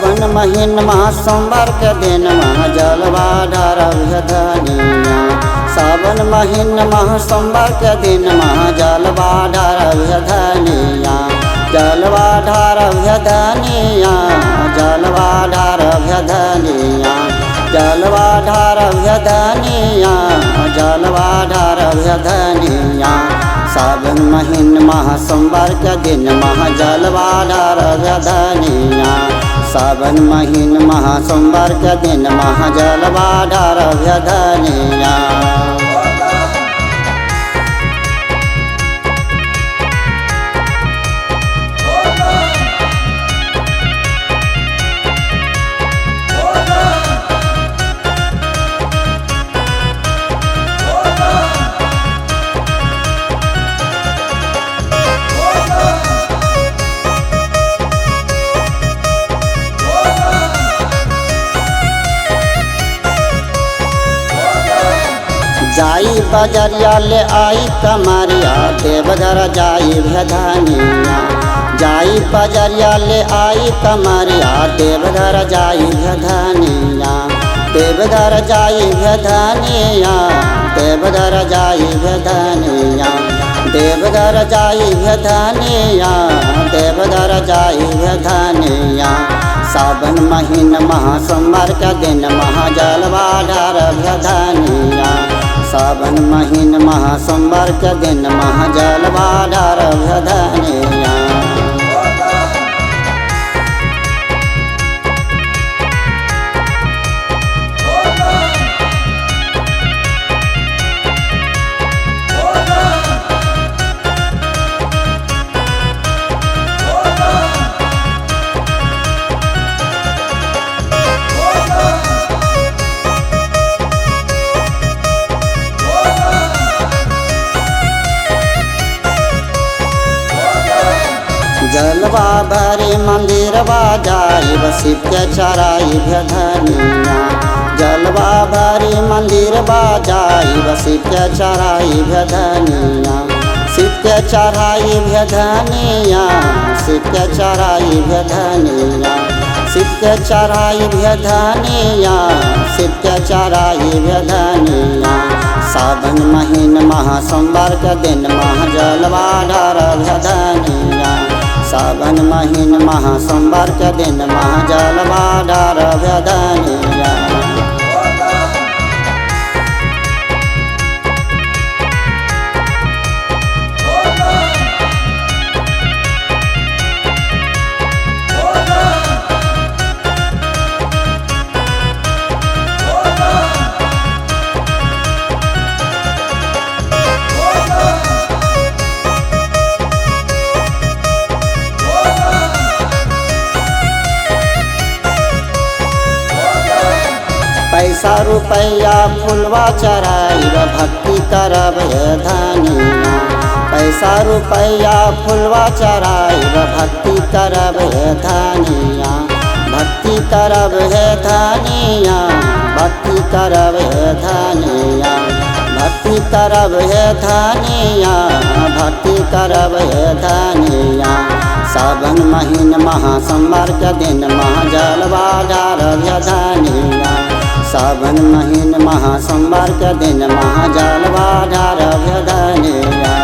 सावन महीन महासोमवार के दिन जलवा ढारब धनिया। सावन महीन महासोमवार के दिन जलवा ढारब धनिया। जलवा ढारब धनिया, जलवा ढारब धनिया, जलवा ढारब धनिया, जलवा ढारब धनिया। सावन महीन महासोमवार के दिन जलवा ढारब धनिया। सावन महीन महासोमवार के दिन जलवा ढारब धनिया। जाई बजरिया ले आई कमरिया, देवघर जाई धनिया। जाई बजरिया ले आई कमरिया, देवघर जाई धनिया। देवघर जाई धनिया, देवघर जाई धनिया। देवघर जाई धनिया, देवघर जाई धनिया। सावन महीन महासोमवार का दिन जलवा ढारब धनिया। सावन महीन महासोमवार के दिन जलवा ढारब धनिया। जलवा भरे मंदिरवा जाई शिव के चढ़ाई धनिया। जलवा भरे मंदिरवा जाई शिव के चढ़ाई धनिया। शिव के चढ़ाई धनिया, शिव के चढ़ाई धनिया। शिव के चढ़ाई धनिया, शिव के चढ़ाई धनिया। सावन महीन महासोमवार के दिन जलवा ढारब धनिया। सावन महीन महासोमवार के दिन जलवा ढारब धनिया। पैसा रुपया फुलवा चढ़ाई भक्ति करब धनिया। पैसा रुपया फुलवा चढ़ाई भक्ति करब धनिया। भक्ति करब धनिया, भक्ति करब धनिया। भक्ति करब धनिया, भक्ति करब धनिया। सावन महीन महासोमवार के दिन जलवा ढारब धनिया। सावन महीन महासोमवार के दिन जलवा ढारब धनिया।